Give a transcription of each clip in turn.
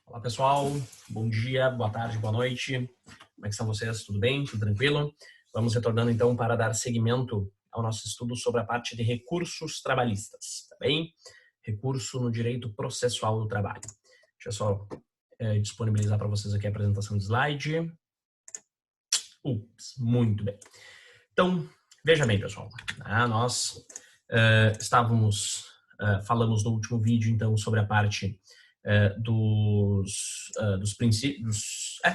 Olá pessoal, bom dia, boa tarde, boa noite. Como é que estão vocês? Tudo bem? Tudo tranquilo? Vamos retornando então para dar seguimento ao nosso estudo sobre a parte de recursos trabalhistas, tá bem? Recurso no direito processual do trabalho. Deixa eu só disponibilizar para vocês aqui a apresentação de slide. Muito bem. Então, veja bem pessoal, nós falamos no último vídeo então sobre a parte dos princípios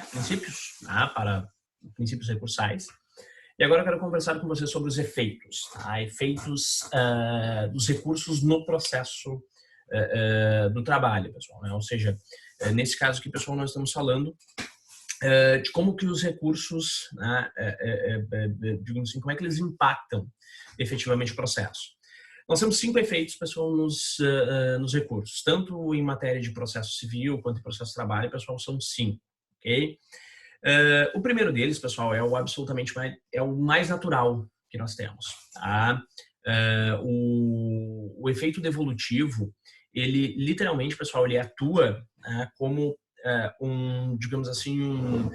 para princípios recursais. E agora eu quero conversar com vocês sobre os efeitos, efeitos dos recursos no processo do trabalho, pessoal, né? Ou seja, nesse caso aqui, pessoal, nós estamos falando de como que os recursos, digamos assim, como é que eles impactam efetivamente o processo. Nós temos 5 efeitos, pessoal, nos recursos, tanto em matéria de processo civil quanto em processo de trabalho, pessoal, são 5, ok? O primeiro deles, pessoal, é o mais natural que nós temos, tá? O efeito devolutivo, ele literalmente, pessoal, ele atua como digamos assim,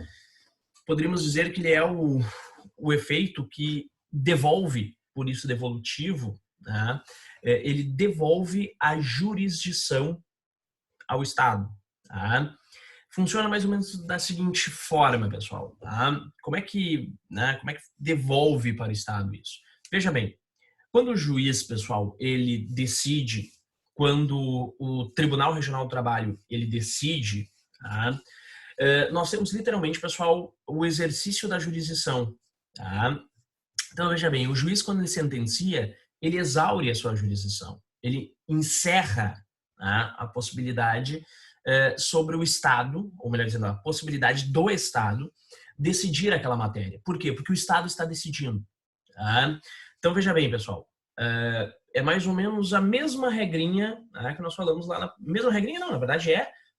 poderíamos dizer que ele é o efeito que devolve, por isso devolutivo, tá? Ele devolve a jurisdição ao Estado, tá? Funciona mais ou menos da seguinte forma, pessoal, tá? Como é que devolve para o Estado isso? Veja bem, quando o juiz, pessoal, ele decide, quando o Tribunal Regional do Trabalho, ele decide, tá? Nós temos literalmente, pessoal, o exercício da jurisdição, tá? Então, veja bem, o juiz, quando ele sentencia, ele exaure a sua jurisdição. Ele encerra, tá, a possibilidade sobre o Estado, ou melhor dizendo, a possibilidade do Estado decidir aquela matéria. Por quê? Porque o Estado está decidindo. Tá? Então, veja bem, pessoal, é mais ou menos a mesma regrinha, né, que nós falamos lá. Mesma regrinha não, na verdade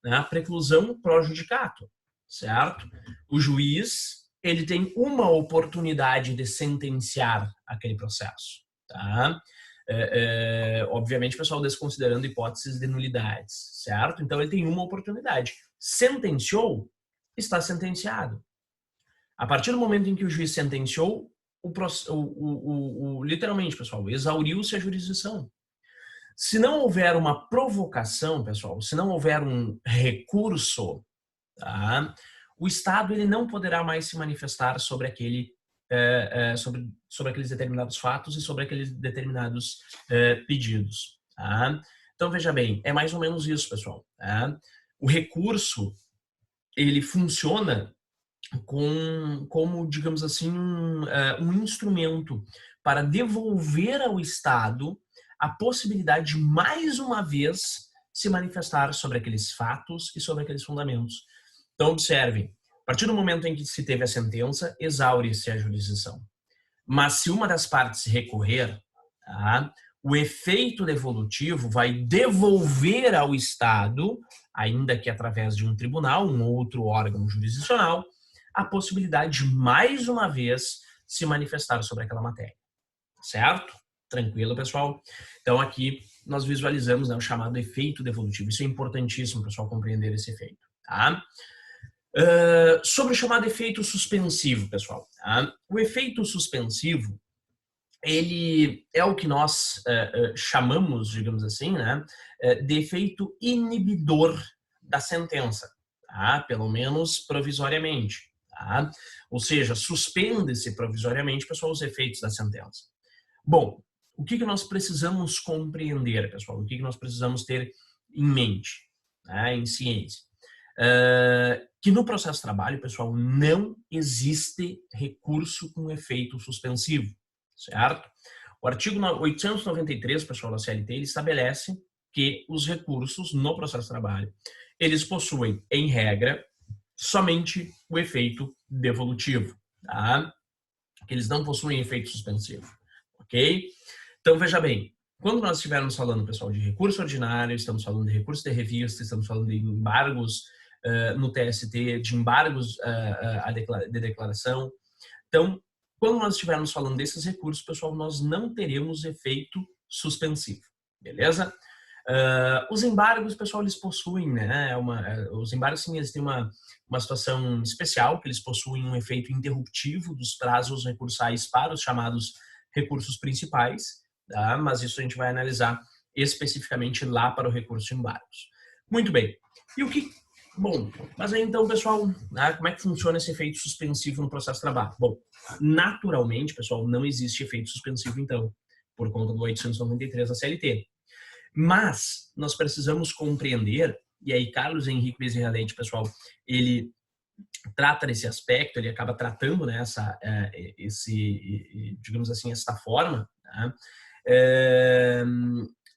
a preclusão pro judicato, certo? O juiz, ele tem uma oportunidade de sentenciar aquele processo, tá? Obviamente, pessoal, desconsiderando hipóteses de nulidades, certo? Então, ele tem uma oportunidade. Sentenciou, está sentenciado. A partir do momento em que o juiz sentenciou, literalmente, pessoal, exauriu-se a jurisdição. Se não houver uma provocação, pessoal, se não houver um recurso, tá, o Estado ele não poderá mais se manifestar sobre sobre aqueles determinados fatos e sobre aqueles determinados pedidos. Tá? Então, veja bem, é mais ou menos isso, pessoal. Tá? O recurso, ele funciona como, digamos assim, um instrumento para devolver ao Estado a possibilidade de, mais uma vez, se manifestar sobre aqueles fatos e sobre aqueles fundamentos. Então, observem, a partir do momento em que se teve a sentença, exaure-se a jurisdição. Mas se uma das partes recorrer, tá, o efeito devolutivo vai devolver ao Estado, ainda que através de um tribunal, um outro órgão jurisdicional, a possibilidade de, mais uma vez, se manifestar sobre aquela matéria. Certo? Tranquilo, pessoal? Então, aqui nós visualizamos, né, o chamado efeito devolutivo. Isso é importantíssimo, pessoal, compreender esse efeito. Tá? Sobre o chamado efeito suspensivo, pessoal. Tá? O efeito suspensivo, ele é o que nós chamamos, digamos assim, né, de efeito inibidor da sentença, tá? Pelo menos provisoriamente. Tá? Ou seja, suspende-se provisoriamente, pessoal, os efeitos da sentença. Bom, o que nós precisamos compreender, pessoal? O que nós precisamos ter em mente, né, em ciência? Que no processo de trabalho, pessoal, não existe recurso com efeito suspensivo, certo? O artigo 893, pessoal, da CLT, ele estabelece que os recursos no processo de trabalho, eles possuem, em regra, somente o efeito devolutivo, tá? Que eles não possuem efeito suspensivo, ok? Então, veja bem, quando nós estivermos falando, pessoal, de recurso ordinário, estamos falando de recurso de revista, estamos falando de embargos no TST, de embargos de declaração. Então, quando nós estivermos falando desses recursos, pessoal, nós não teremos efeito suspensivo, beleza? Os embargos, pessoal, eles possuem, né, os embargos, sim, eles têm uma situação especial, que eles possuem um efeito interruptivo dos prazos recursais para os chamados recursos principais, tá? Mas isso a gente vai analisar especificamente lá para o recurso de embargos. Muito bem. E o que... Bom, mas aí então, pessoal, né, como é que funciona esse efeito suspensivo no processo de trabalho? Bom, naturalmente, pessoal, não existe efeito suspensivo, então, por conta do 893 da CLT. Mas nós precisamos compreender, e aí Carlos Henrique Bezerra Leite, pessoal, ele trata desse aspecto, ele acaba tratando, né, digamos assim, esta forma, né,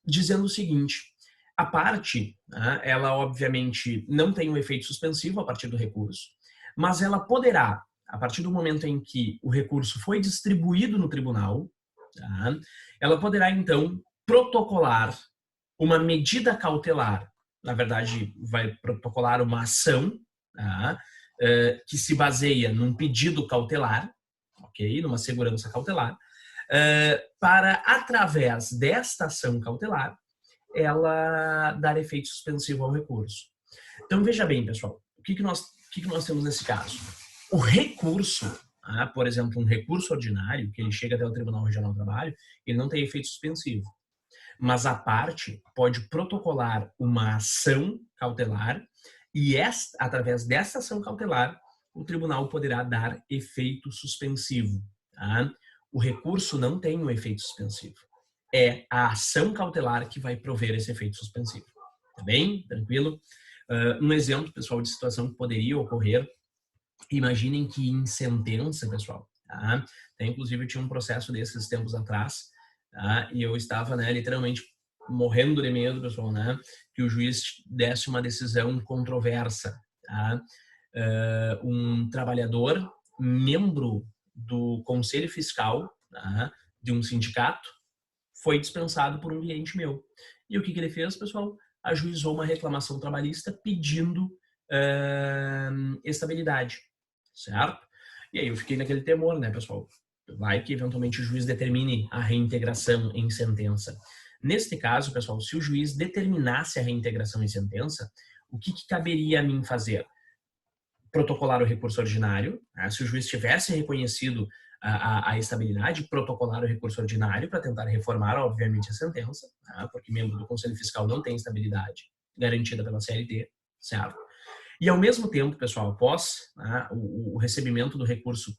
dizendo o seguinte: a parte, né, ela obviamente não tem um efeito suspensivo a partir do recurso, mas ela poderá, a partir do momento em que o recurso foi distribuído no tribunal, tá, ela poderá então protocolar uma medida cautelar, na verdade vai protocolar uma ação, tá, que se baseia num pedido cautelar, ok, numa segurança cautelar, para, através desta ação cautelar, ela dar efeito suspensivo ao recurso. Então, veja bem, pessoal, o que nós temos nesse caso? O recurso, por exemplo, um recurso ordinário, que ele chega até o Tribunal Regional do Trabalho, ele não tem efeito suspensivo. Mas a parte pode protocolar uma ação cautelar e, através dessa ação cautelar, o tribunal poderá dar efeito suspensivo. Tá? O recurso não tem um efeito suspensivo. É a ação cautelar que vai prover esse efeito suspensivo. Tá bem? Tranquilo? Um exemplo, pessoal, de situação que poderia ocorrer. Imaginem que em sentença, pessoal, tá? Inclusive eu tinha um processo desses tempos atrás, tá? E eu estava, né, literalmente morrendo de medo, pessoal, né, que o juiz desse uma decisão controversa, tá? Um trabalhador, membro do conselho fiscal, tá, de um sindicato, foi dispensado por um cliente meu. E o que ele fez, pessoal? Ajuizou uma reclamação trabalhista pedindo estabilidade, certo? E aí eu fiquei naquele temor, né, pessoal? Vai que eventualmente o juiz determine a reintegração em sentença. Neste caso, pessoal, se o juiz determinasse a reintegração em sentença, o que caberia a mim fazer? Protocolar o recurso ordinário, né? Se o juiz tivesse reconhecido a estabilidade, protocolar o recurso ordinário para tentar reformar, obviamente, a sentença, né? Porque membro do Conselho Fiscal não tem estabilidade garantida pela CLT, certo? E ao mesmo tempo, pessoal, após, né, o recebimento do recurso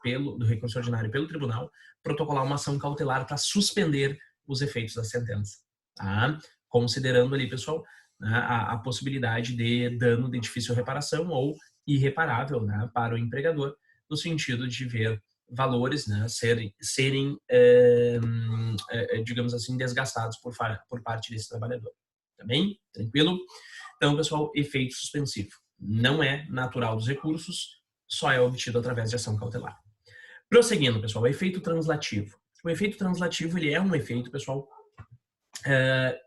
ordinário pelo tribunal, protocolar uma ação cautelar para suspender os efeitos da sentença, tá? Considerando ali, pessoal, né, a possibilidade de dano de difícil reparação ou irreparável, né, para o empregador, no sentido de ver valores, né, serem digamos assim, desgastados por parte desse trabalhador. Tá bem? Tranquilo? Então, pessoal, efeito suspensivo. Não é natural dos recursos, só é obtido através de ação cautelar. Prosseguindo, pessoal, o efeito translativo. O efeito translativo, ele é um efeito, pessoal,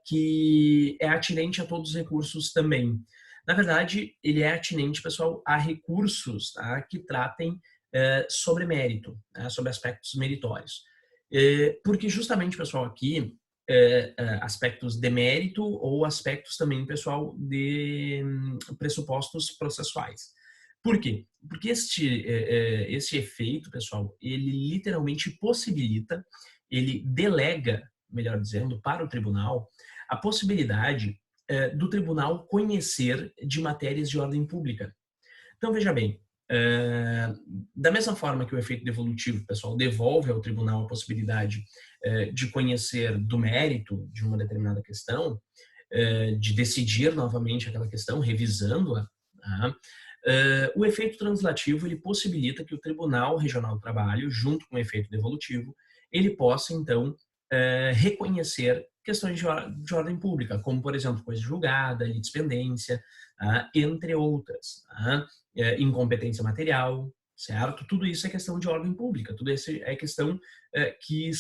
que é atinente a todos os recursos também. Na verdade, ele é atinente, pessoal, a recursos, tá, que tratem sobre mérito, né, sobre aspectos meritórios. Porque justamente, pessoal, aqui, aspectos de mérito ou aspectos também, pessoal, de pressupostos processuais. Por quê? Porque este efeito, pessoal, ele literalmente possibilita, ele delega, melhor dizendo, para o tribunal, a possibilidade do tribunal conhecer de matérias de ordem pública. Então, veja bem, da mesma forma que o efeito devolutivo, pessoal, devolve ao tribunal a possibilidade de conhecer do mérito de uma determinada questão, de decidir novamente aquela questão, revisando-a, tá? O efeito translativo, ele possibilita que o Tribunal Regional do Trabalho, junto com o efeito devolutivo, ele possa, então, reconhecer questões de ordem pública, como, por exemplo, coisa julgada, litispendência, entre outras, incompetência material, certo? Tudo isso é questão de ordem pública, tudo isso é questão que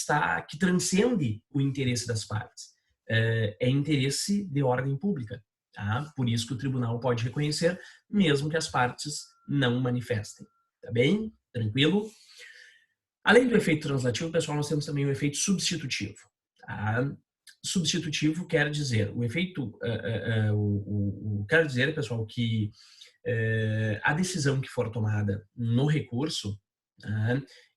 transcende o interesse das partes. É interesse de ordem pública, tá? Por isso que o tribunal pode reconhecer, mesmo que as partes não manifestem, tá bem? Tranquilo? Além do efeito translativo, pessoal, nós temos também o efeito substitutivo. Tá? substitutivo quer dizer, o efeito, quer dizer, pessoal, que a decisão que for tomada no recurso,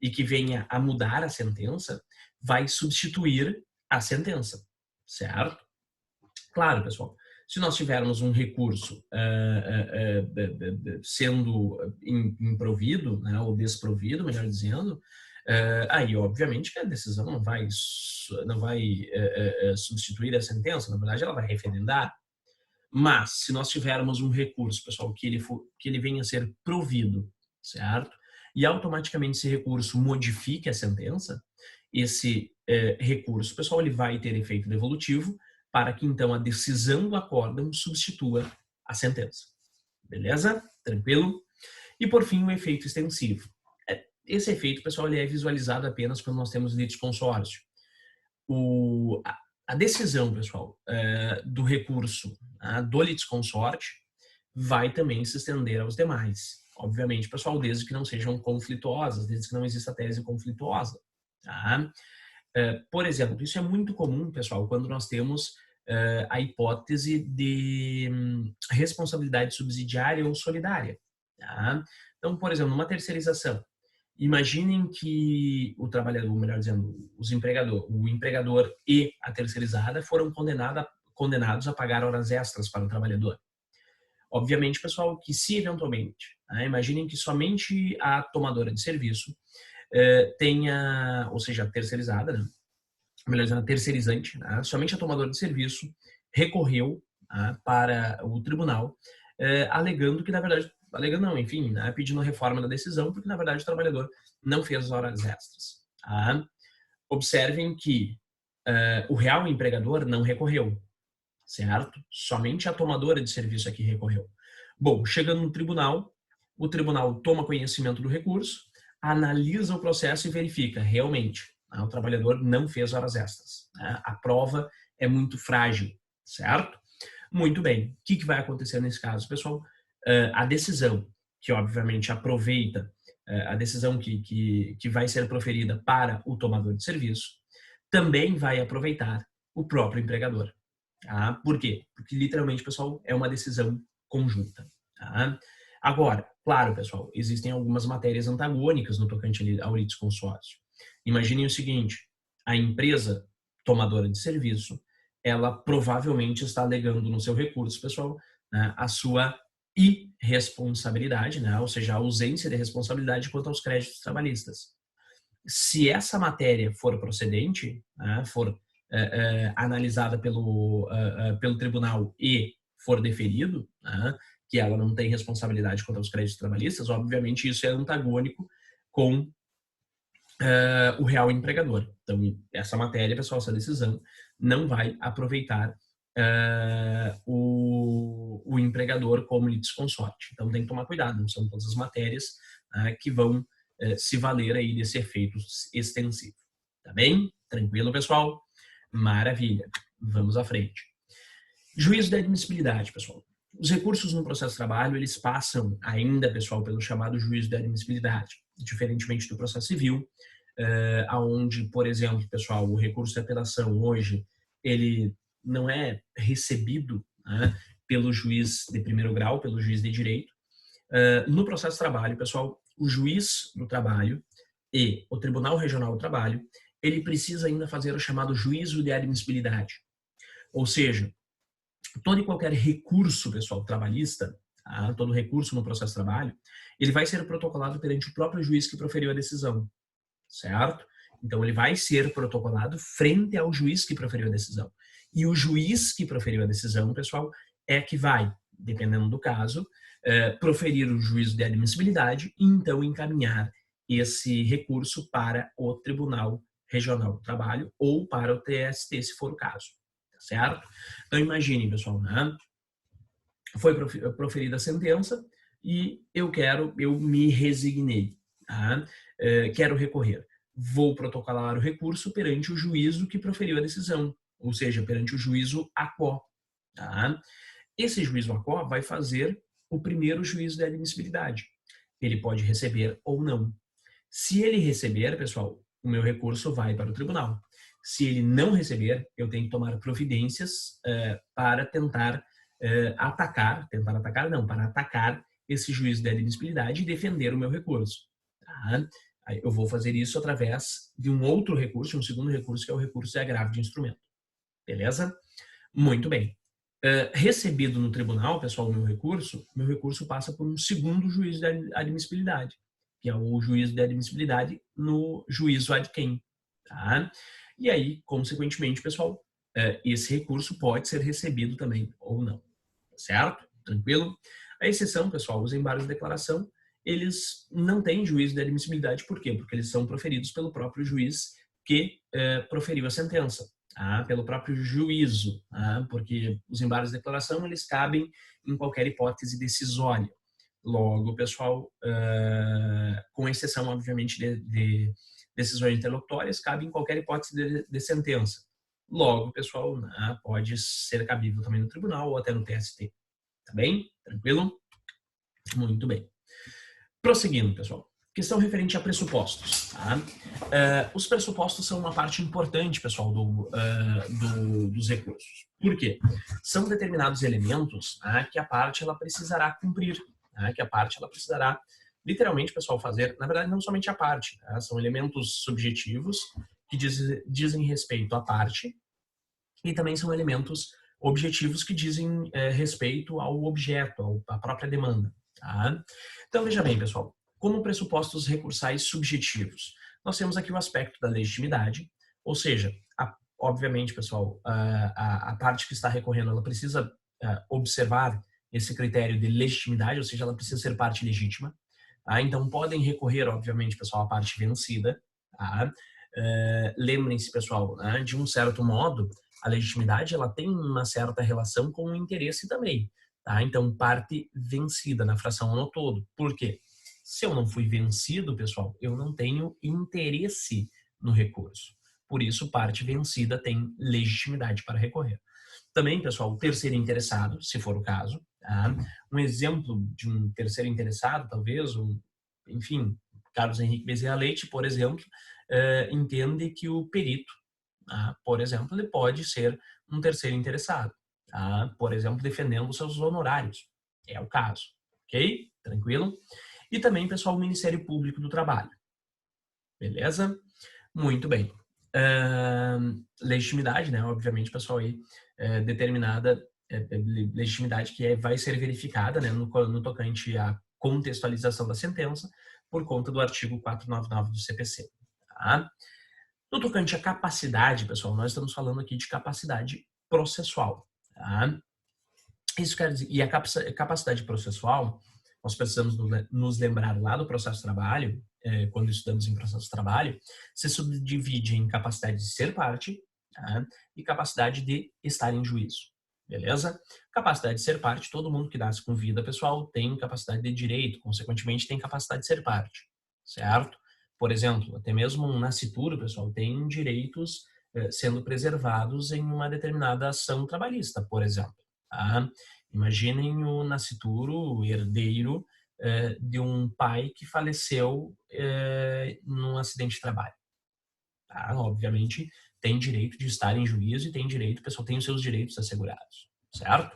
e que venha a mudar a sentença, vai substituir a sentença, certo? Claro, pessoal, se nós tivermos um recurso sendo improvido, né, ou desprovido, melhor dizendo, aí, obviamente, que a decisão não vai substituir a sentença, na verdade, ela vai referendar. Mas, se nós tivermos um recurso, pessoal, que ele venha a ser provido, certo? E automaticamente esse recurso modifique a sentença, esse recurso, pessoal, ele vai ter efeito devolutivo para que, então, a decisão do acórdão substitua a sentença. Beleza? Tranquilo? E, por fim, o efeito extensivo. Esse efeito, pessoal, ele é visualizado apenas quando nós temos litisconsórcio. A decisão, pessoal, do recurso do litisconsorte vai também se estender aos demais. Obviamente, pessoal, desde que não sejam conflituosas, desde que não exista tese conflituosa. Tá? Por exemplo, isso é muito comum, pessoal, quando nós temos a hipótese de responsabilidade subsidiária ou solidária. Tá? Então, por exemplo, numa terceirização, imaginem que o trabalhador, melhor dizendo, o empregador e a terceirizada foram condenados a pagar horas extras para o trabalhador. Obviamente, pessoal, que se eventualmente, imaginem que somente a tomadora de serviço tenha, ou seja, a terceirizada, né? Melhor dizendo, a terceirizante, somente a tomadora de serviço recorreu para o tribunal, alegando que, na verdade, alegando não, enfim, pedindo a reforma da decisão, porque, na verdade, o trabalhador não fez as horas extras. Observem que o real empregador não recorreu, certo? Somente a tomadora de serviço aqui recorreu. Bom, chegando no tribunal, o tribunal toma conhecimento do recurso, analisa o processo e verifica, realmente, o trabalhador não fez horas extras. A prova é muito frágil, certo? Muito bem. O que vai acontecer nesse caso, pessoal? A decisão que, obviamente, aproveita, a decisão que vai ser proferida para o tomador de serviço, também vai aproveitar o próprio empregador. Tá? Por quê? Porque, literalmente, pessoal, é uma decisão conjunta. Tá? Agora, claro, pessoal, existem algumas matérias antagônicas no tocante ao litisconsórcio. Imaginem o seguinte, a empresa tomadora de serviço, ela provavelmente está alegando no seu recurso, pessoal, a sua irresponsabilidade, ou seja, a ausência de responsabilidade quanto aos créditos trabalhistas. Se essa matéria for procedente, for analisada pelo tribunal e for deferido, que ela não tem responsabilidade quanto aos créditos trabalhistas, obviamente isso é antagônico com o real empregador. Então, essa matéria, pessoal, essa decisão não vai aproveitar o empregador como litisconsorte. Então, tem que tomar cuidado, não são todas as matérias que vão se valer aí desse efeito extensivo. Tá bem? Tranquilo, pessoal? Maravilha. Vamos à frente. Juízo da admissibilidade, pessoal. Os recursos no processo de trabalho, eles passam ainda, pessoal, pelo chamado juízo da admissibilidade, diferentemente do processo civil, aonde, por exemplo, pessoal, o recurso de apelação hoje, ele não é recebido pelo juiz de primeiro grau, pelo juiz de direito. No processo de trabalho, pessoal, o juiz do trabalho e o Tribunal Regional do Trabalho, ele precisa ainda fazer o chamado juízo de admissibilidade. Ou seja, todo e qualquer recurso, pessoal, trabalhista, todo recurso no processo de trabalho, ele vai ser protocolado perante o próprio juiz que proferiu a decisão, certo? Então, ele vai ser protocolado frente ao juiz que proferiu a decisão. E o juiz que proferiu a decisão, pessoal, é que vai, dependendo do caso, proferir o juízo de admissibilidade e, então, encaminhar esse recurso para o Tribunal Regional do Trabalho ou para o TST, se for o caso. Certo? Então, imaginem, pessoal, foi proferida a sentença e eu me resignei, quero recorrer. Vou protocolar o recurso perante o juízo que proferiu a decisão, ou seja, perante o juízo ACO. Esse juízo ACO vai fazer o primeiro juízo de admissibilidade. Ele pode receber ou não. Se ele receber, pessoal, o meu recurso vai para o tribunal. Se ele não receber, eu tenho que tomar providências para tentar para atacar esse juízo de admissibilidade e defender o meu recurso. Tá? Eu vou fazer isso através de um outro recurso, um segundo recurso, que é o recurso de agravo de instrumento. Beleza? Muito bem. Recebido no tribunal, pessoal, o meu recurso passa por um segundo juízo de admissibilidade, que é o juízo de admissibilidade no juízo ad quem. Tá? E aí, consequentemente, pessoal, esse recurso pode ser recebido também ou não. Certo? Tranquilo? A exceção, pessoal, os embargos de declaração, eles não têm juízo de admissibilidade. Por quê? Porque eles são proferidos pelo próprio juiz que proferiu a sentença. Pelo próprio juízo, porque os embargos de declaração eles cabem em qualquer hipótese decisória. Logo, pessoal, com exceção, obviamente, de decisões interlocutórias, cabe em qualquer hipótese de sentença. Logo, pessoal, pode ser cabível também no tribunal ou até no TST. Tá bem? Tranquilo? Muito bem. Prosseguindo, pessoal. Questão referente a pressupostos. Tá? Os pressupostos são uma parte importante, pessoal, dos recursos. Por quê? São determinados elementos que a parte ela precisará cumprir, que a parte ela precisará, literalmente, pessoal, fazer. Na verdade, não somente a parte, são elementos subjetivos que dizem respeito à parte e também são elementos objetivos que dizem respeito ao objeto, à própria demanda. Tá? Então, veja bem, pessoal. Como pressupostos recursais subjetivos. Nós temos aqui o aspecto da legitimidade, ou seja, obviamente, pessoal, a parte que está recorrendo, ela precisa observar esse critério de legitimidade, ou seja, ela precisa ser parte legítima. Tá? Então, podem recorrer, obviamente, pessoal, à parte vencida. Tá? Lembrem-se, pessoal, de um certo modo, a legitimidade ela tem uma certa relação com o interesse também. Tá? Então, parte vencida na fração no todo. Por quê? Se eu não fui vencido, pessoal, eu não tenho interesse no recurso. Por isso, parte vencida tem legitimidade para recorrer. Também, pessoal, o terceiro interessado, se for o caso. Tá? Um exemplo de um terceiro interessado, talvez, enfim, Carlos Henrique Bezerra Leite, por exemplo, entende que o perito, por exemplo, ele pode ser um terceiro interessado. Por exemplo, defendendo seus honorários. É o caso. Ok? Tranquilo? E também, pessoal, o Ministério Público do Trabalho. Beleza? Muito bem. Legitimidade, né? Obviamente, pessoal, aí, determinada legitimidade que vai ser verificada, né, no tocante à contextualização da sentença por conta do artigo 499 do CPC. Tá? No tocante à capacidade, pessoal, nós estamos falando aqui de capacidade processual. Tá? Isso quer dizer, e a capacidade processual, nós precisamos nos lembrar lá do processo de trabalho, quando estudamos em processo de trabalho, se subdivide em capacidade de ser parte, tá? E capacidade de estar em juízo. Beleza? Capacidade de ser parte, todo mundo que nasce com vida, pessoal, tem capacidade de direito, consequentemente tem capacidade de ser parte, certo? Por exemplo, até mesmo um nascituro, pessoal, tem direitos sendo preservados em uma determinada ação trabalhista, por exemplo. Tá? Imaginem o nascituro, o herdeiro de um pai que faleceu num acidente de trabalho. Tá? Obviamente, tem direito de estar em juízo e tem direito, o pessoal tem os seus direitos assegurados, certo?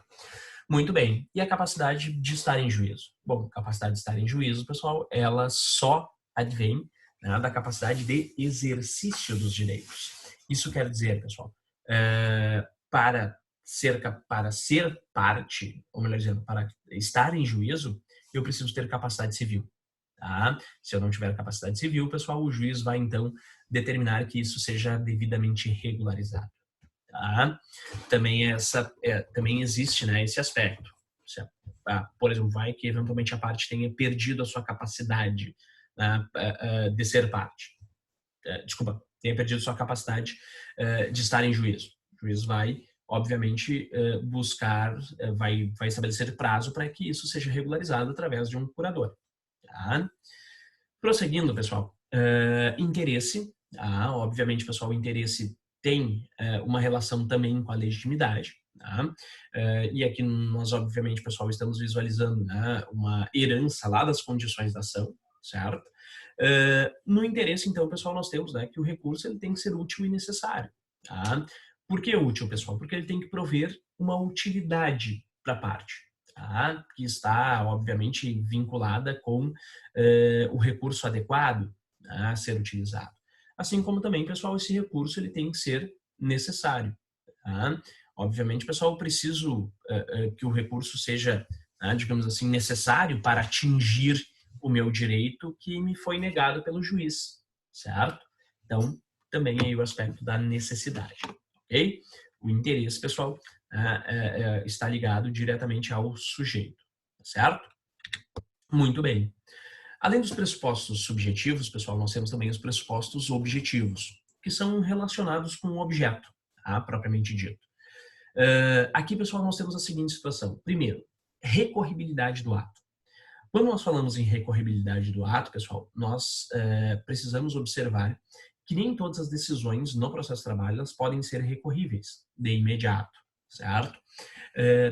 Muito bem. E a capacidade de estar em juízo? Bom, a capacidade de estar em juízo, pessoal, ela só advém, né, da capacidade de exercício dos direitos. Isso quer dizer, pessoal, para ser parte, ou melhor dizendo, para estar em juízo, eu preciso ter capacidade civil. Tá? Se eu não tiver capacidade civil, pessoal, o juiz vai então determinar que isso seja devidamente regularizado. Tá? Também existe, né, esse aspecto. Por exemplo, vai que eventualmente a parte tenha perdido a sua capacidade, né, de ser parte. Desculpa, tenha perdido sua capacidade de estar em juízo. O juiz vai, obviamente, buscar, vai estabelecer prazo para que isso seja regularizado através de um curador. Tá? Prosseguindo, pessoal, interesse. Obviamente, pessoal, o interesse tem uma relação também com a legitimidade. Tá? E aqui nós, obviamente, pessoal, estamos visualizando, né, uma herança lá das condições da ação, certo? No interesse, então, pessoal, nós temos, né, que o recurso ele tem que ser útil e necessário. Tá? Por que útil, pessoal? Porque ele tem que prover uma utilidade para a parte, tá? Que está, obviamente, vinculada com o recurso adequado a ser utilizado. Assim como também, pessoal, esse recurso ele tem que ser necessário. Tá? Obviamente, pessoal, eu preciso que o recurso seja, digamos assim, necessário para atingir o meu direito que me foi negado pelo juiz, certo? Então, também aí o aspecto da necessidade, ok? O interesse, pessoal, está ligado diretamente ao sujeito, certo? Muito bem. Além dos pressupostos subjetivos, pessoal, nós temos também os pressupostos objetivos, que são relacionados com o objeto, tá? Propriamente dito. Aqui, pessoal, nós temos a seguinte situação. Primeiro, recorribilidade do ato. Quando nós falamos em recorribilidade do ato, pessoal, nós precisamos observar que nem todas as decisões no processo de trabalho elas podem ser recorríveis de imediato, certo?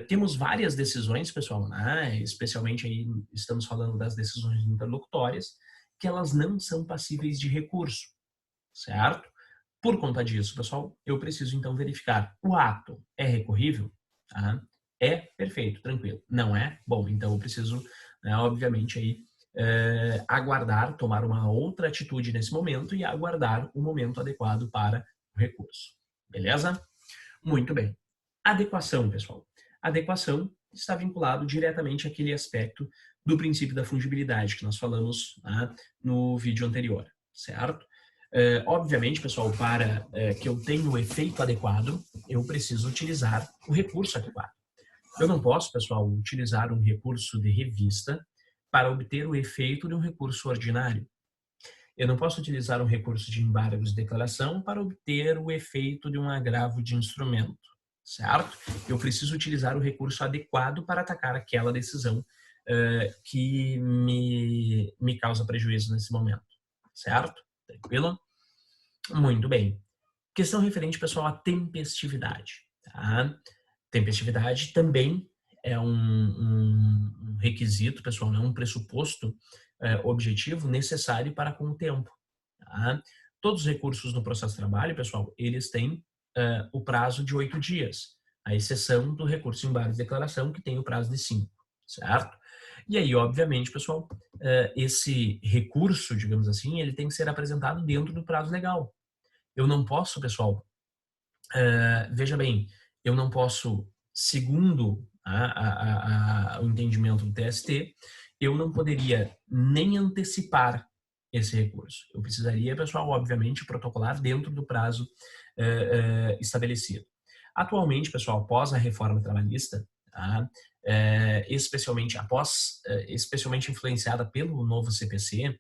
Temos várias decisões, pessoal, né? Especialmente aí estamos falando das decisões interlocutórias, que elas não são passíveis de recurso, certo? Por conta disso, pessoal, eu preciso então verificar o ato é recorrível? Tá? É perfeito, tranquilo. Não é? Bom, então eu preciso, né, obviamente, aí, aguardar, tomar uma outra atitude nesse momento e aguardar o momento adequado para o recurso. Beleza? Muito bem. Adequação, pessoal. Adequação está vinculado diretamente àquele aspecto do princípio da fungibilidade que nós falamos, né, no vídeo anterior, certo? Obviamente, pessoal, para que eu tenha o efeito adequado, eu preciso utilizar o recurso adequado. Eu não posso, pessoal, utilizar um recurso de revista para obter o efeito de um recurso ordinário. Eu não posso utilizar um recurso de embargo de declaração para obter o efeito de um agravo de instrumento, certo? Eu preciso utilizar o recurso adequado para atacar aquela decisão que me causa prejuízo nesse momento, certo? Tranquilo? Muito bem. Questão referente, pessoal, à tempestividade. Tá? Tempestividade também é um requisito, pessoal, não um pressuposto objetivo necessário para com o tempo. Tá? Todos os recursos no processo de trabalho, pessoal, eles têm o prazo de 8 dias, à exceção do recurso em embargo de declaração, que tem o prazo de 5, certo? E aí, obviamente, pessoal, esse recurso, digamos assim, ele tem que ser apresentado dentro do prazo legal. Eu não posso, pessoal, veja bem, eu não posso, segundo o entendimento do TST, eu não poderia nem antecipar esse recurso. Eu precisaria, pessoal, obviamente, protocolar dentro do prazo estabelecido. Atualmente, pessoal, após a reforma trabalhista, tá, especialmente influenciada pelo novo CPC,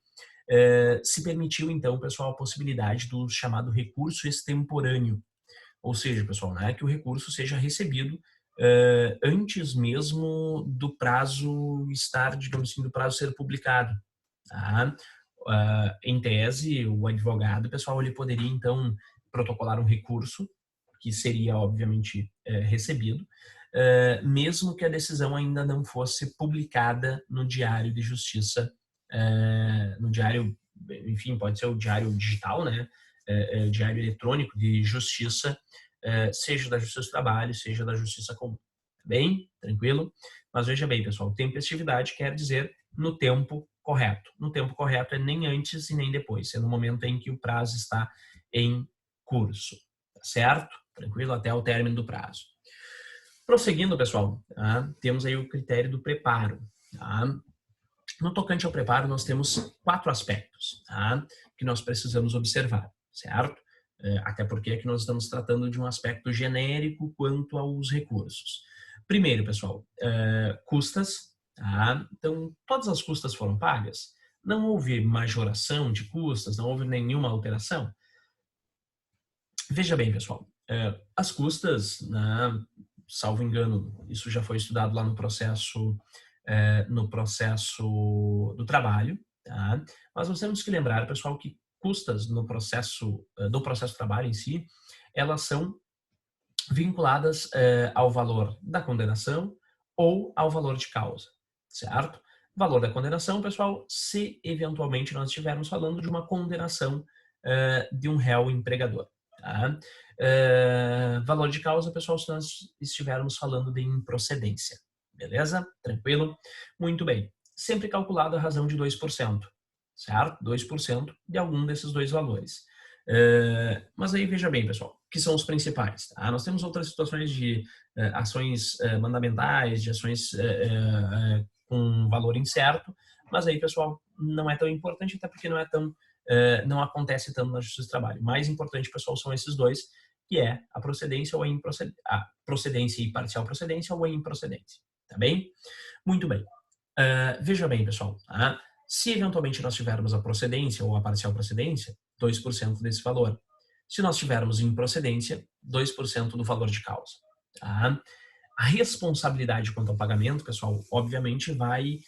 se permitiu, então, pessoal, a possibilidade do chamado recurso extemporâneo. Ou seja, pessoal, né, que o recurso seja recebido antes mesmo do prazo estar, digamos assim, do prazo ser publicado. Tá? Em tese, o advogado, pessoal, ele poderia, então, protocolar um recurso, que seria, obviamente, recebido, mesmo que a decisão ainda não fosse publicada no Diário de Justiça, no diário, enfim, pode ser o diário digital, né? Diário eletrônico de justiça, seja da Justiça do Trabalho, seja da Justiça Comum. Bem, tranquilo? Mas veja bem, pessoal, tempestividade quer dizer no tempo correto. No tempo correto é nem antes e nem depois, é no momento em que o prazo está em curso, tá certo? Tranquilo? Até o término do prazo. Prosseguindo, pessoal, tá? Temos aí o critério do preparo. Tá? No tocante ao preparo, nós temos 4 aspectos, tá, que nós precisamos observar, certo? Até porque aqui nós estamos tratando de um aspecto genérico quanto aos recursos. Primeiro, pessoal, custas. Tá? Então, todas as custas foram pagas? Não houve majoração de custas? Não houve nenhuma alteração? Veja bem, pessoal, as custas, né, salvo engano, isso já foi estudado lá no processo do trabalho, tá? Mas nós temos que lembrar, pessoal, que custas no processo do processo de trabalho em si, elas são vinculadas ao valor da condenação ou ao valor de causa, certo? Valor da condenação, pessoal, se eventualmente nós estivermos falando de uma condenação de um réu empregador. Tá? Valor de causa, pessoal, se nós estivermos falando de improcedência. Beleza? Tranquilo? Muito bem. Sempre calculado a razão de 2%, certo? 2% de algum desses dois valores. Mas aí veja bem, pessoal, que são os principais. Tá? Nós temos outras situações de ações mandamentais, de ações com valor incerto, mas aí, pessoal, não é tão importante, até porque não acontece tanto na Justiça do Trabalho. Mais importante, pessoal, são esses dois, que é a procedência ou a procedência e parcial procedência ou a improcedência. Tá bem? Muito bem. Veja bem, pessoal, tá? Se eventualmente nós tivermos a procedência ou a parcial procedência, 2% desse valor. Se nós tivermos improcedência, 2% do valor de causa. Tá? A responsabilidade quanto ao pagamento, pessoal, obviamente vai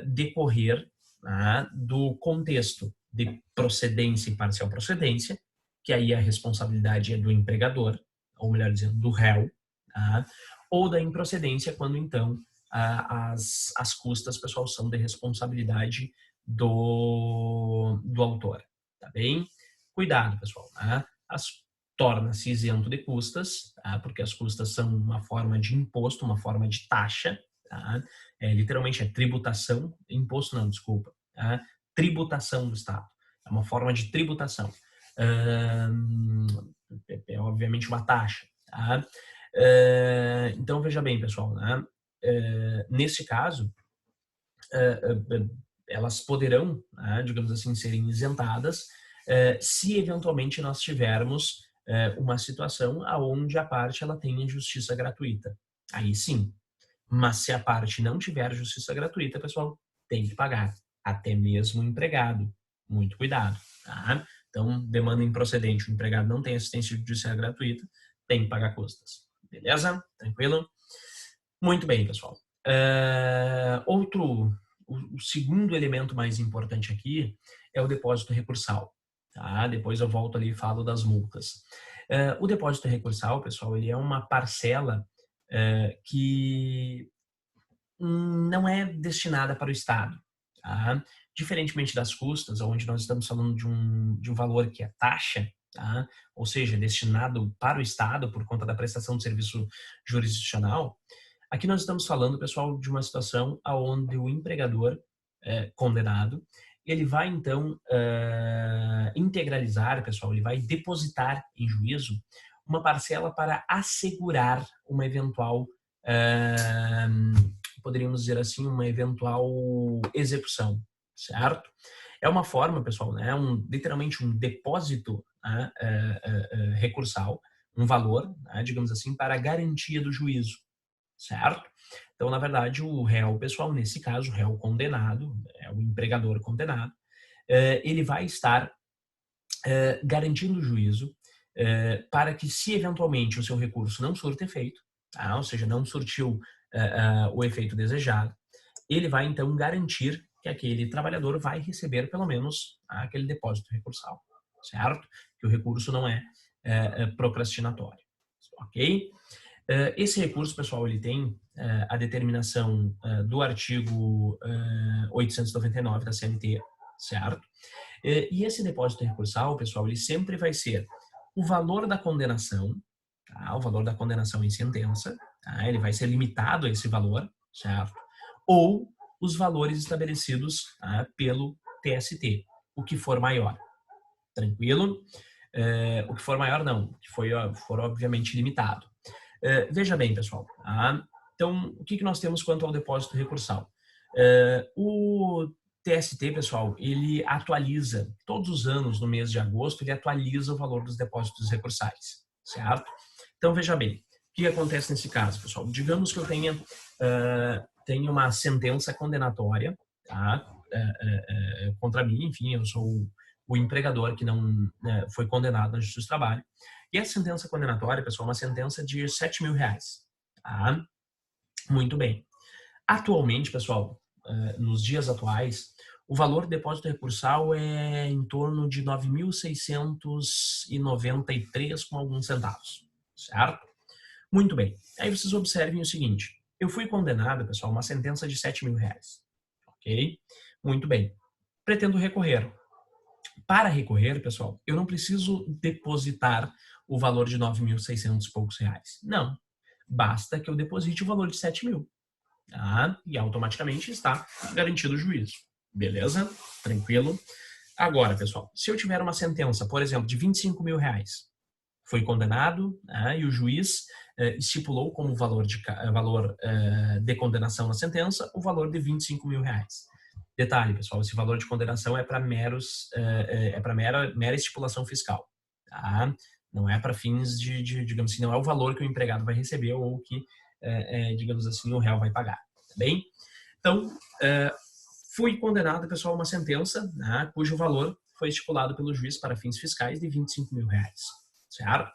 decorrer, tá, do contexto de procedência e parcial procedência, que aí a responsabilidade é do empregador, ou melhor dizendo, do réu, tá? Ou da improcedência, quando então as custas, pessoal, são de responsabilidade do autor, tá bem? Cuidado, pessoal, tá? Torna-se isento de custas, tá? Porque as custas são uma forma de imposto, uma forma de taxa, tá? Literalmente é tributação, imposto não, desculpa, tá? Tributação do Estado, é uma forma de tributação, é obviamente uma taxa, tá? Então veja bem, pessoal, né? Nesse caso, elas poderão, né, digamos assim, serem isentadas se eventualmente nós tivermos uma situação onde a parte ela tenha justiça gratuita. Aí sim. Mas se a parte não tiver justiça gratuita, pessoal, tem que pagar. Até mesmo o empregado. Muito cuidado. Tá? Então, demanda improcedente, o empregado não tem assistência judicial gratuita, tem que pagar custas. Beleza? Tranquilo? Muito bem, pessoal. O segundo elemento mais importante aqui é o depósito recursal. Tá? Depois eu volto ali e falo das multas. O depósito recursal, pessoal, ele é uma parcela que não é destinada para o Estado. Tá? Diferentemente das custas, onde nós estamos falando de um valor que é taxa, tá? Ou seja, destinado para o Estado por conta da prestação de serviço jurisdicional, aqui nós estamos falando, pessoal, de uma situação onde o empregador condenado, ele vai então integralizar, pessoal, ele vai depositar em juízo uma parcela para assegurar uma eventual, poderíamos dizer assim, uma eventual execução, certo? É uma forma, pessoal, né, literalmente um depósito recursal, um valor, né, digamos assim, para a garantia do juízo, certo? Então, na verdade, o réu, pessoal, nesse caso, o réu condenado, o empregador condenado, ele vai estar garantindo o juízo para que, se eventualmente o seu recurso não surta efeito, tá? Ou seja, não surtiu o efeito desejado, ele vai então garantir que aquele trabalhador vai receber pelo menos aquele depósito recursal, certo? Que o recurso não é procrastinatório, ok? Esse recurso, pessoal, ele tem a determinação do artigo 899 da CLT, certo? E esse depósito recursal, pessoal, ele sempre vai ser o valor da condenação, tá? O valor da condenação em sentença, tá? Ele vai ser limitado a esse valor, certo? Ou os valores estabelecidos pelo TST, o que for maior. Tranquilo? O que for maior, não, o que for obviamente limitado. Veja bem, pessoal. Tá? Então, o que nós temos quanto ao depósito recursal? O TST, pessoal, ele atualiza, todos os anos, no mês de agosto, ele atualiza o valor dos depósitos recursais, certo? Então, veja bem, o que acontece nesse caso, pessoal? Digamos que eu tenha uma sentença condenatória, tá? Contra mim, enfim, eu sou o empregador que não foi condenado na Justiça do Trabalho. E a sentença condenatória, pessoal, é uma sentença de R$7.000. Tá? Muito bem. Atualmente, pessoal, nos dias atuais, o valor do depósito recursal é em torno de 9.693 com alguns centavos, certo? Muito bem. Aí vocês observem o seguinte, eu fui condenado, pessoal, a uma sentença de R$7.000, ok? Muito bem. Pretendo recorrer. Para recorrer, pessoal, eu não preciso depositar o valor de 9.600 e poucos reais. Não. Basta que eu deposite o valor de 7.000. Tá? E automaticamente está garantido o juízo. Beleza? Tranquilo? Agora, pessoal, se eu tiver uma sentença, por exemplo, de 25 mil reais, foi condenado, né, e o juiz estipulou como valor de condenação na sentença o valor de 25 mil reais. Detalhe, pessoal, esse valor de condenação é para mera estipulação fiscal, tá? Não é para fins digamos assim, não é o valor que o empregado vai receber ou que, digamos assim, o réu vai pagar, tá bem? Então, fui condenado, pessoal, a uma sentença, né, cujo valor foi estipulado pelo juiz para fins fiscais de 25 mil reais, certo?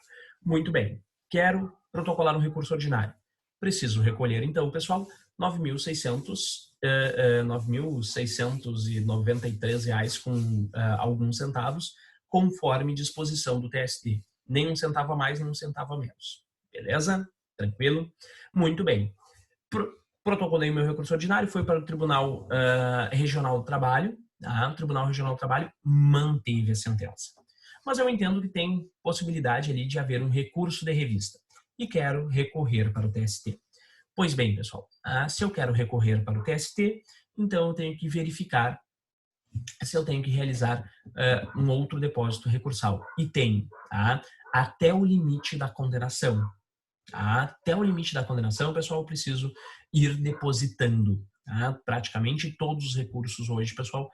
Muito bem. Quero protocolar um recurso ordinário. Preciso recolher, então, pessoal, 9.693 reais com alguns centavos, conforme disposição do TST. Nem um centavo a mais, nem um centavo a menos. Beleza? Tranquilo? Muito bem. Protocolei o meu recurso ordinário, foi para o Tribunal Regional do Trabalho. Tá? O Tribunal Regional do Trabalho manteve a sentença. Mas eu entendo que tem possibilidade ali de haver um recurso de revista. E quero recorrer para o TST. Pois bem, pessoal, se eu quero recorrer para o TST, então eu tenho que verificar se eu tenho que realizar um outro depósito recursal. E tenho, tá? Até o limite da condenação. Até o limite da condenação, pessoal, eu preciso ir depositando. Tá? Praticamente todos os recursos hoje, pessoal,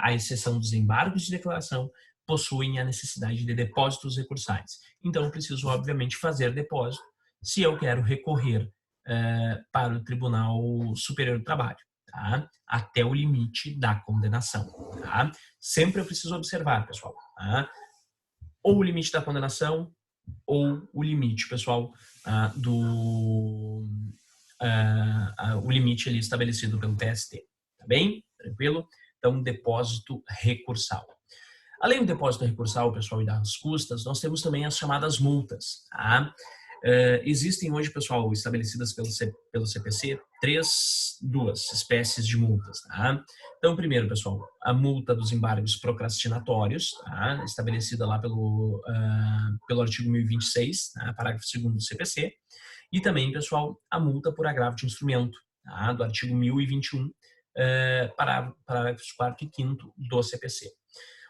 à exceção dos embargos de declaração, possuem a necessidade de depósitos recursais. Então, eu preciso, obviamente, fazer depósito se eu quero recorrer para o Tribunal Superior do Trabalho, tá? Até o limite da condenação. Tá? Sempre eu preciso observar, pessoal, tá? Ou o limite da condenação, ou o limite, pessoal, o limite ali estabelecido pelo TST. Tá bem? Tranquilo? Então, depósito recursal. Além do depósito recursal, pessoal, e das custas, nós temos também as chamadas multas. Tá? Existem hoje, pessoal, estabelecidas pelo CPC, duas espécies de multas. Tá? Então, primeiro, pessoal, a multa dos embargos procrastinatórios, tá? Estabelecida lá pelo artigo 1026, tá? Parágrafo 2º do CPC, e também, pessoal, a multa por agravo de instrumento, tá? Do artigo 1021, parágrafos 4º e 5º do CPC.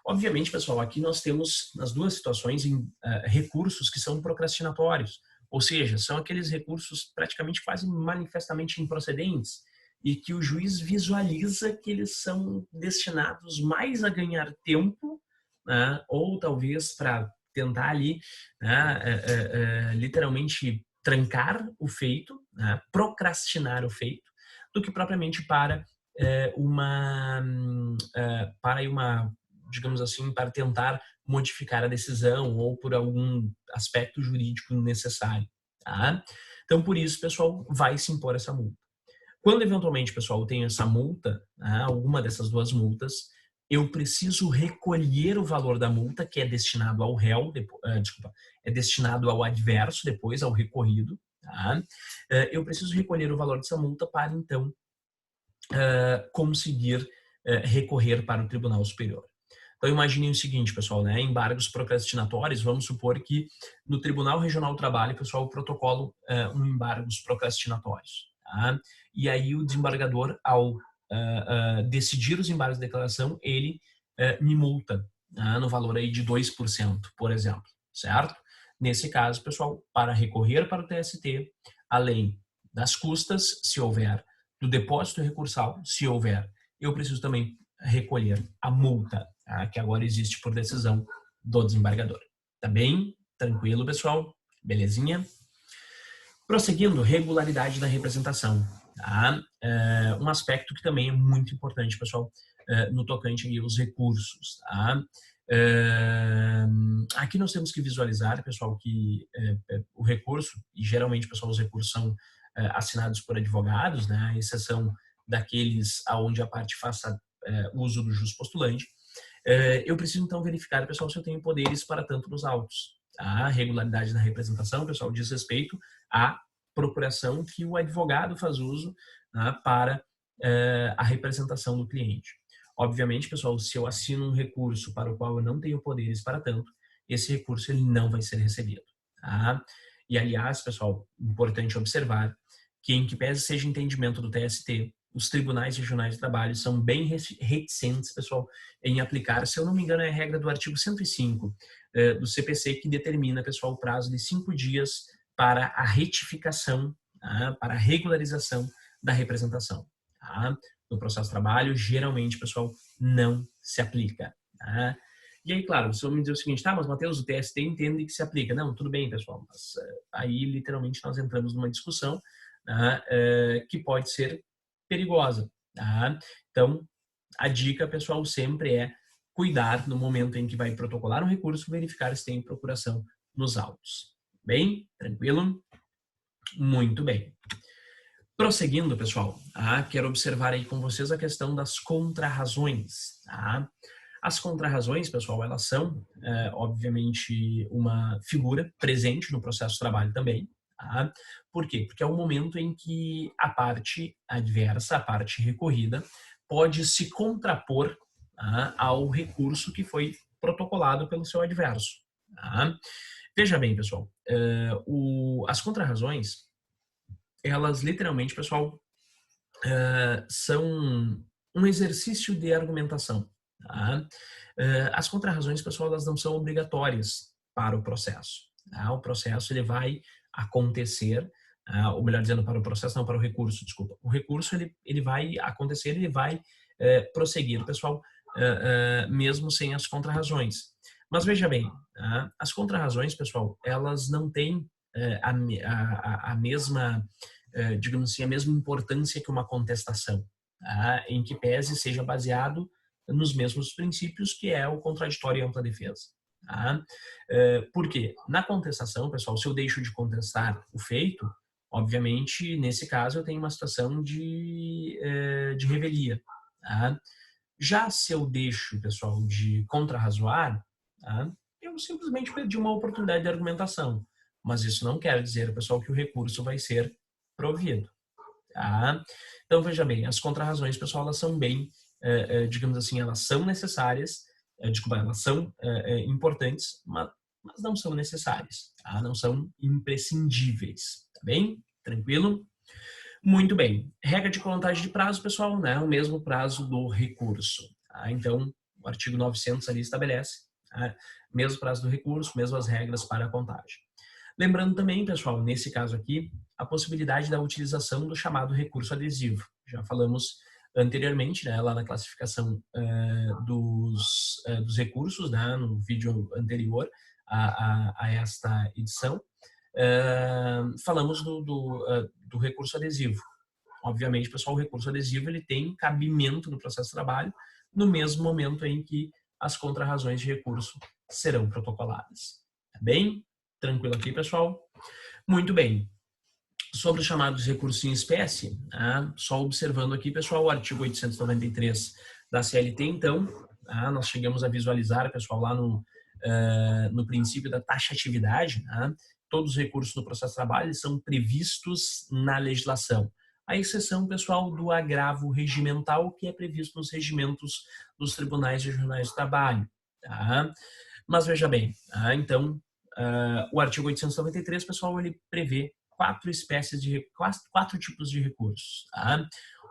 Obviamente, pessoal, aqui nós temos, nas duas situações, recursos que são procrastinatórios, ou seja, são aqueles recursos praticamente quase manifestamente improcedentes e que o juiz visualiza que eles são destinados mais a ganhar tempo, né, ou talvez para tentar ali, né, literalmente trancar o feito, né, procrastinar o feito, do que propriamente para uma digamos assim, para tentar modificar a decisão ou por algum aspecto jurídico necessário, tá? Então, por isso, pessoal, vai se impor essa multa. Quando, eventualmente, pessoal, eu tenho essa multa, alguma dessas duas multas, eu preciso recolher o valor da multa que é destinado ao réu, é destinado ao adverso depois, ao recorrido, tá? Eu preciso recolher o valor dessa multa para, então, conseguir recorrer para o Tribunal Superior. Então, imaginem o seguinte, pessoal, né? Embargos procrastinatórios, vamos supor que no Tribunal Regional do Trabalho, pessoal, o protocolo um embargos procrastinatórios. Tá? E aí o desembargador, ao decidir os embargos de declaração, ele me multa no valor aí de 2%, por exemplo, certo? Nesse caso, pessoal, para recorrer para o TST, além das custas, se houver, do depósito recursal, se houver, eu preciso também recolher a multa, tá? Que agora existe por decisão do desembargador. Tá bem? Tranquilo, pessoal? Belezinha? Prosseguindo, regularidade da representação. Tá? Um aspecto que também é muito importante, pessoal, no tocante aos recursos. Tá? Aqui nós temos que visualizar, pessoal, que o recurso, e geralmente, pessoal, os recursos são assinados por advogados, né? À exceção daqueles aonde a parte faça uso do juspostulante. Eu preciso, então, verificar, pessoal, se eu tenho poderes para tanto nos autos. A regularidade da representação, pessoal, diz respeito à procuração que o advogado faz uso, né, para a representação do cliente. Obviamente, pessoal, se eu assino um recurso para o qual eu não tenho poderes para tanto, esse recurso ele não vai ser recebido. Tá? E, aliás, pessoal, importante observar que, em que pese seja entendimento do TST, os tribunais regionais de trabalho são bem reticentes, pessoal, em aplicar, se eu não me engano, é a regra do artigo 105 do CPC, que determina, pessoal, o prazo de 5 dias para a retificação, tá? Para a regularização da representação. Tá? No processo de trabalho, geralmente, pessoal, não se aplica. Tá? E aí, claro, você vai me dizer o seguinte, tá, mas Matheus, o TST entende que se aplica. Não, tudo bem, pessoal, mas aí literalmente nós entramos numa discussão, tá, que pode ser perigosa. Tá? Então, a dica, pessoal, sempre é cuidar no momento em que vai protocolar um recurso, verificar se tem procuração nos autos. Bem? Tranquilo? Muito bem. Prosseguindo, pessoal, quero observar aí com vocês a questão das contrarrazões. Tá? As contrarrazões, pessoal, elas são, obviamente, uma figura presente no processo de trabalho também. Tá? Por quê? Porque é o momento em que a parte adversa, a parte recorrida, pode se contrapor, tá, ao recurso que foi protocolado pelo seu adverso. Tá? Veja bem, pessoal, as contrarrazões, elas literalmente, pessoal, são um exercício de argumentação. Tá? As contrarrazões, pessoal, elas não são obrigatórias para o processo. Tá? O processo ele vai acontecer, ou melhor dizendo, para o processo, não, para o recurso, desculpa. O recurso ele vai acontecer, ele vai prosseguir, pessoal, mesmo sem as contrarrazões. Mas veja bem, tá? As contrarrazões, pessoal, elas não têm a mesma, digamos assim, a mesma importância que uma contestação, tá? Em que pese seja baseado nos mesmos princípios, que é o contraditório e ampla defesa. Tá? Por quê? Na contestação, pessoal, se eu deixo de contestar o feito, obviamente, nesse caso, eu tenho uma situação de revelia. Tá? Já se eu deixo, pessoal, de contrarrazoar, tá? Eu simplesmente perdi uma oportunidade de argumentação. Mas isso não quer dizer, pessoal, que o recurso vai ser provido. Tá? Então, veja bem, as contrarrazões, pessoal, elas são bem, digamos assim, elas são necessárias, desculpa, elas são importantes, mas não são necessárias, tá? Não são imprescindíveis, tá bem? Tranquilo? Muito bem. Regra de contagem de prazo, pessoal, né? O mesmo prazo do recurso. Tá? Então, o artigo 900 ali estabelece, tá? Mesmo prazo do recurso, mesmas regras para a contagem. Lembrando também, pessoal, nesse caso aqui, a possibilidade da utilização do chamado recurso adesivo. Já falamos anteriormente, né, lá na classificação dos recursos, né, no vídeo anterior a esta edição. Falamos do recurso adesivo. Obviamente, pessoal, o recurso adesivo ele tem cabimento no processo de trabalho no mesmo momento em que as contrarrazões de recurso serão protocoladas. Tá bem? Tranquilo aqui, pessoal? Muito bem. Sobre os chamados recursos em espécie, só observando aqui, pessoal, o artigo 893 da CLT, então, nós chegamos a visualizar, pessoal, lá no princípio da taxatividade, todos os recursos no processo de trabalho são previstos na legislação. A exceção, pessoal, do agravo regimental, que é previsto nos regimentos dos tribunais regionais de trabalho. Tá? Mas veja bem, então, o artigo 893, pessoal, ele prevê quatro tipos de recursos. Tá?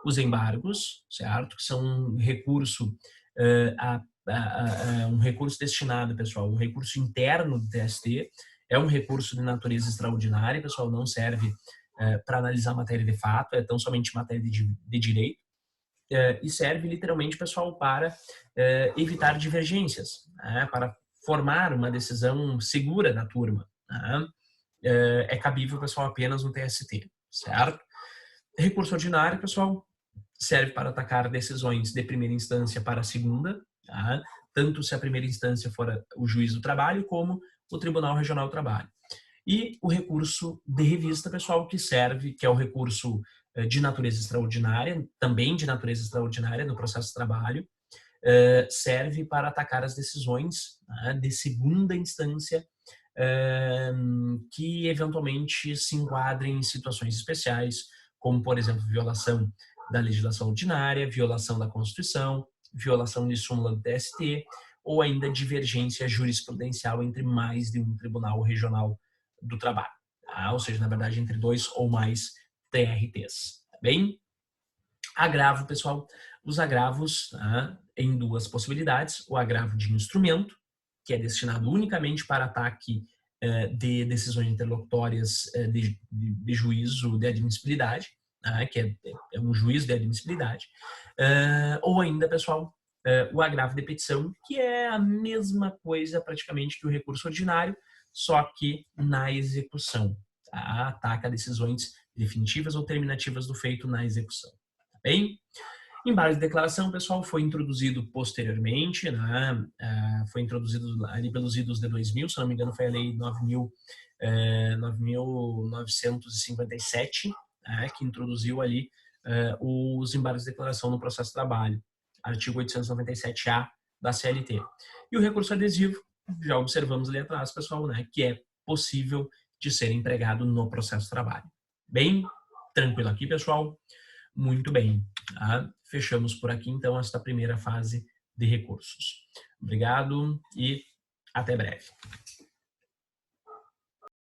Os embargos, certo? Que são um recurso, um recurso destinado, pessoal, um recurso interno do TST, é um recurso de natureza extraordinária, pessoal, não serve para analisar matéria de fato, é tão somente matéria de direito, e serve literalmente, pessoal, para evitar divergências, né? Para formar uma decisão segura da turma. Né? É cabível, pessoal, apenas no TST, certo? Recurso ordinário, pessoal, serve para atacar decisões de primeira instância para a segunda, tá? Tanto se a primeira instância for o juiz do trabalho, como o Tribunal Regional do Trabalho. E o recurso de revista, pessoal, que serve, que é o recurso de natureza extraordinária, também de natureza extraordinária no processo de trabalho, serve para atacar as decisões, né, de segunda instância, que eventualmente se enquadrem em situações especiais, como, por exemplo, violação da legislação ordinária, violação da Constituição, violação de súmula do TST, ou ainda divergência jurisprudencial entre mais de um tribunal regional do trabalho, tá? Ou seja, na verdade, entre 2 ou mais TRTs, tá bem? Agravo, pessoal, os agravos, tá, em 2 possibilidades: o agravo de instrumento, que é destinado unicamente para ataque de decisões interlocutórias de juízo de admissibilidade, tá, que é um juízo de admissibilidade, ou ainda, pessoal, o agravo de petição, que é a mesma coisa praticamente que o recurso ordinário, só que na execução, tá? Ataca decisões definitivas ou terminativas do feito na execução, tá bem? Embargo de declaração, pessoal, foi introduzido posteriormente, né? Foi introduzido ali pelos idos de 2000, se não me engano foi a lei 9.957, né? Que introduziu ali os embargos de declaração no processo de trabalho, artigo 897-A da CLT. E o recurso adesivo, já observamos ali atrás, pessoal, né? Que é possível de ser empregado no processo de trabalho. Bem tranquilo aqui, pessoal? Muito bem, tá? Fechamos por aqui, então, esta primeira fase de recursos. Obrigado e até breve.